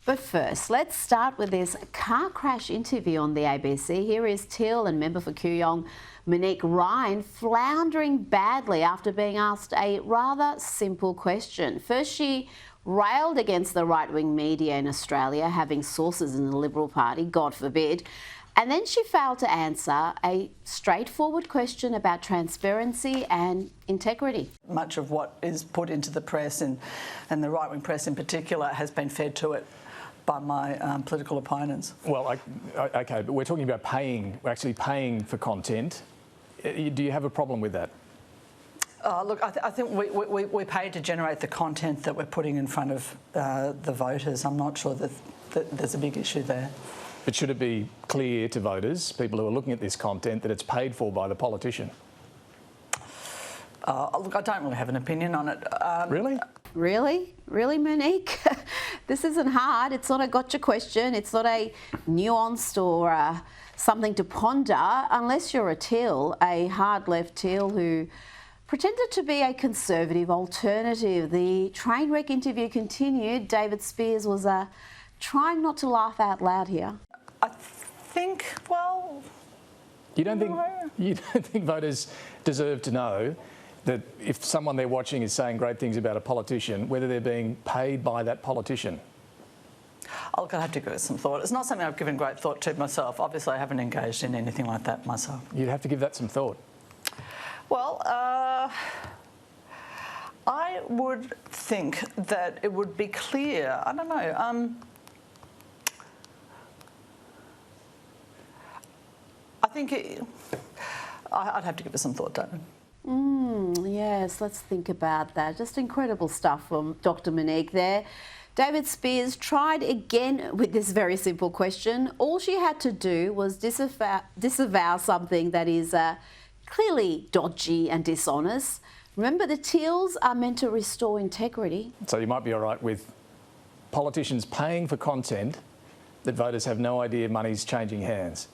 But first, let's start with this car crash interview on the ABC. Here is Teal and member for Carlyon, Monique Ryan, floundering badly after being asked a rather simple question. First, she railed against the right-wing media in Australia, having sources in the Liberal Party, God forbid. And then she failed to answer a straightforward question about transparency and integrity. Much of what is put into the press, and the right-wing press in particular, has been fed to it by my political opponents. Well, OK, but we're talking about paying, we're actually paying for content. Do you have a problem with that? Look, I think we pay to generate the content that we're putting in front of the voters. I'm not sure that there's a big issue there. But should it be clear to voters, people who are looking at this content, that it's paid for by the politician? Look, I don't really have an opinion on it. Really? Really, Monique? This isn't hard. It's not a gotcha question. It's not a nuanced or something to ponder, unless you're a Teal, a hard left Teal who pretended to be a conservative alternative. The train wreck interview continued. David Speers was trying not to laugh out loud here. I think, well... You don't think voters deserve to know that if someone they're watching is saying great things about a politician, whether they're being paid by that politician? Look, I'll have to give it some thought. It's not something I've given great thought to myself. Obviously, I haven't engaged in anything like that myself. You'd have to give that some thought. Well, I would think that it would be clear. I don't know. I think I'd have to give it some thought, David. Yes, let's think about that. Just incredible stuff from Dr. Monique there. David Speers tried again with this very simple question. All she had to do was disavow something that is clearly dodgy and dishonest. Remember, the Teals are meant to restore integrity. So you might be all right with politicians paying for content that voters have no idea money's changing hands?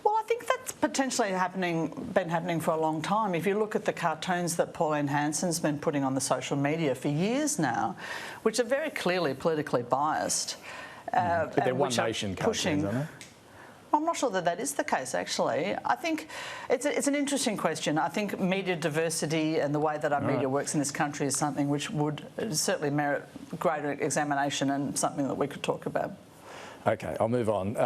Well, I think that's potentially been happening for a long time. If you look at the cartoons that Pauline Hanson's been putting on the social media for years now, which are very clearly politically biased. But they're One Nation cartoons, aren't they? I'm not sure that is the case, actually. I think it's an interesting question. I think media diversity and the way that our media works in this country is something which would certainly merit greater examination and something that we could talk about. OK, I'll move on.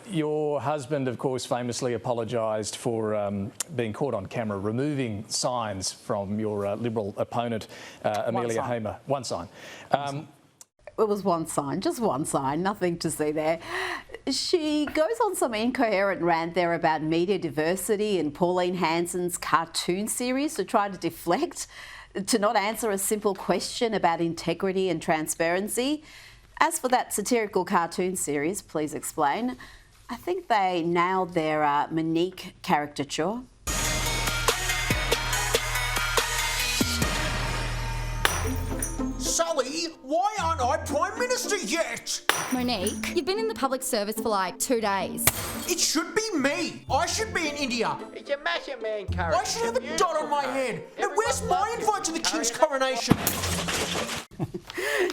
Your husband, of course, famously apologised for being caught on camera removing signs from your Liberal opponent, Amelia Hamer. One sign. It was one sign, just one sign, nothing to see there. She goes on some incoherent rant there about media diversity and Pauline Hanson's cartoon series to try to deflect, to not answer a simple question about integrity and transparency. As for that satirical cartoon series, please explain. I think they nailed their Monique caricature. Sully, why aren't I Prime Minister yet? Monique, you've been in the public service for like 2 days. It should be me. I should be in India. It's a massive man character. I should have a dot on my head. And where's my invite to the King's coronation?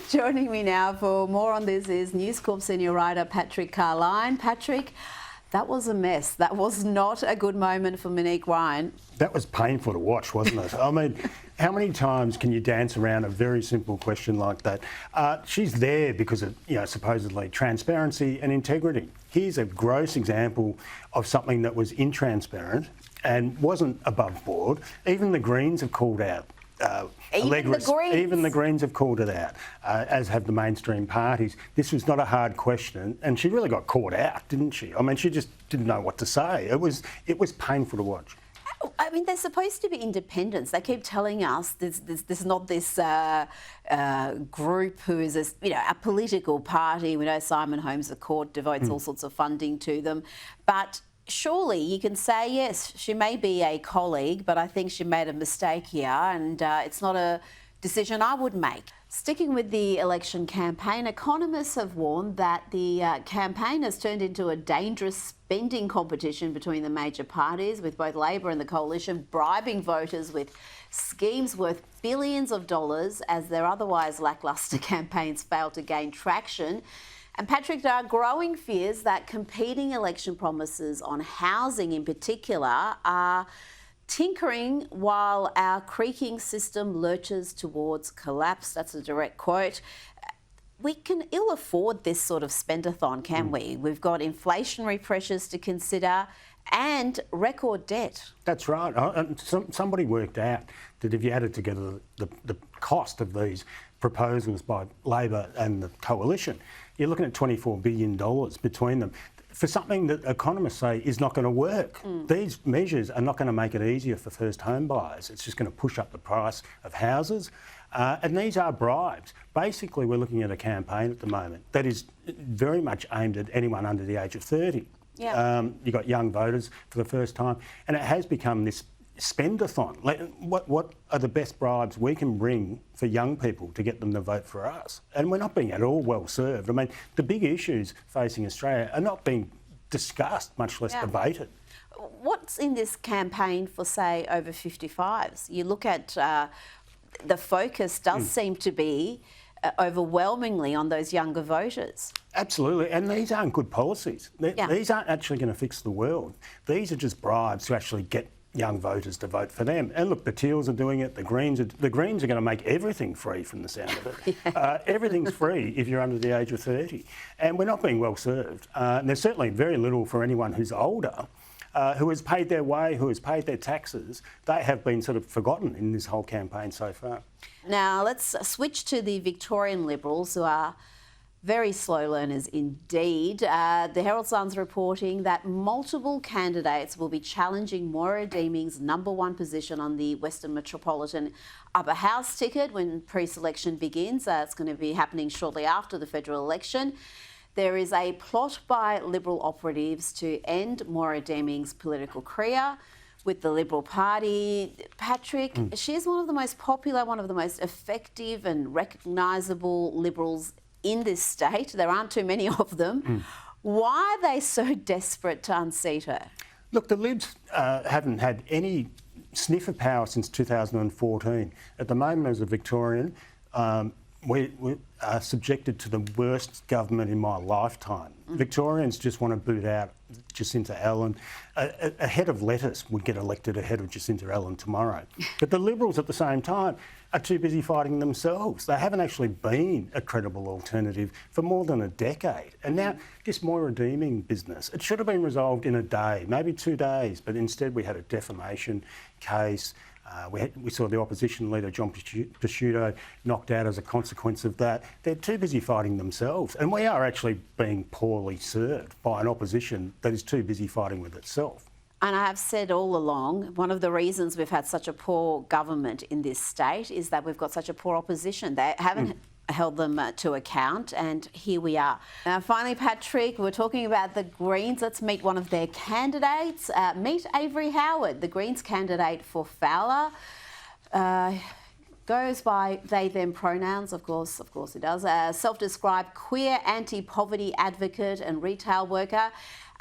Joining me now for more on this is News Corp senior writer Patrick Carlyon. Patrick, that was a mess. That was not a good moment for Monique Ryan. That was painful to watch, wasn't it? I mean, how many times can you dance around a very simple question like that? She's there because of, supposedly transparency and integrity. Here's a gross example of something that was intransparent and wasn't above board. Even the Greens have called out. Even the Greens have called it out, as have the mainstream parties. This was not a hard question, and she really got caught out, didn't she? I mean, she just didn't know what to say. It was painful to watch. I mean, they're supposed to be independents. They keep telling us there's not this group who is a political party. We know Simon Holmes, the court, devotes all sorts of funding to them, but surely you can say, yes, she may be a colleague, but I think she made a mistake here, and it's not a decision I would make. Sticking with the election campaign, economists have warned that the campaign has turned into a dangerous spending competition between the major parties, with both Labor and the Coalition bribing voters with schemes worth billions of dollars as their otherwise lacklustre campaigns fail to gain traction. And Patrick, there are growing fears that competing election promises on housing in particular are tinkering while our creaking system lurches towards collapse. That's a direct quote. We can ill afford this sort of spendathon, can we? We've got inflationary pressures to consider and record debt. That's right. Somebody worked out that if you added together the cost of these proposals by Labor and the coalition, you're looking at $24 billion between them for something that economists say is not going to work. These measures are not going to make it easier for first home buyers. It's just going to push up the price of houses. And these are bribes. Basically, we're looking at a campaign at the moment that is very much aimed at anyone under the age of 30. Yeah. You've got young voters for the first time, and it has become this spendathon. Like, what are the best bribes we can bring for young people to get them to vote for us? And we're not being at all well served. I mean, the big issues facing Australia are not being discussed, much less debated. What's in this campaign for, say, over 55s? You look at the focus does seem to be overwhelmingly on those younger voters. Absolutely, and these aren't good policies. These aren't actually going to fix the world. These are just bribes to actually get young voters to vote for them. And look, the Teals are doing it. The Greens are going to make everything free, from the sound of it. Everything's free if you're under the age of 30, and we're not being well served. And there's certainly very little for anyone who's older. Who has paid their way, who has paid their taxes. They have been sort of forgotten in this whole campaign so far. Now, let's switch to the Victorian Liberals, who are very slow learners indeed. The Herald Sun's reporting that multiple candidates will be challenging Moira Deeming's #1 position on the Western Metropolitan Upper House ticket when pre-selection begins. It's going to be happening shortly after the federal election. There is a plot by Liberal operatives to end Moira Deeming's political career with the Liberal Party. Patrick, she is one of the most popular, one of the most effective and recognisable Liberals in this state. There aren't too many of them. Why are they so desperate to unseat her? Look, the Libs haven't had any sniff of power since 2014. At the moment, as a Victorian, we are subjected to the worst government in my lifetime. Victorians just want to boot out Jacinta Allen. A head of lettuce would get elected ahead of Jacinta Allen tomorrow. But the Liberals at the same time are too busy fighting themselves. They haven't actually been a credible alternative for more than a decade. And now this Moira Deeming business, it should have been resolved in a day, maybe 2 days, but instead we had a defamation case. We saw the opposition leader, John Pesciuto, knocked out as a consequence of that. They're too busy fighting themselves. And we are actually being poorly served by an opposition that is too busy fighting with itself. And I have said all along, one of the reasons we've had such a poor government in this state is that we've got such a poor opposition. They haven't held them to account, and here we are. Now, finally, Patrick, we're talking about the Greens. Let's meet one of their candidates. Meet Avery Howard, the Greens candidate for Fowler. Goes by they, them pronouns, of course he does. Self-described queer anti-poverty advocate and retail worker.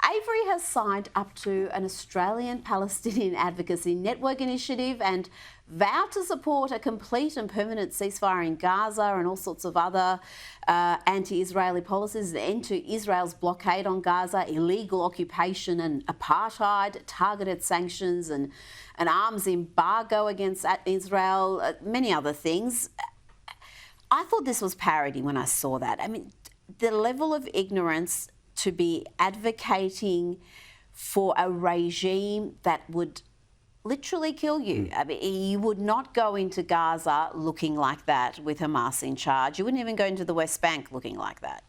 Avery has signed up to an Australian Palestinian advocacy network initiative and vowed to support a complete and permanent ceasefire in Gaza and all sorts of other anti-Israeli policies, an end to Israel's blockade on Gaza, illegal occupation and apartheid, targeted sanctions and an arms embargo against Israel, many other things. I thought this was parody when I saw that. I mean, the level of ignorance to be advocating for a regime that would literally kill you. I mean, you would not go into Gaza looking like that with Hamas in charge. You wouldn't even go into the West Bank looking like that.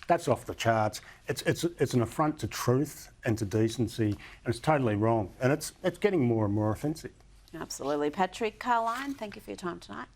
That's off the charts. It's an affront to truth and to decency, and it's totally wrong. And it's getting more and more offensive. Absolutely. Patrick, Carlyon, thank you for your time tonight.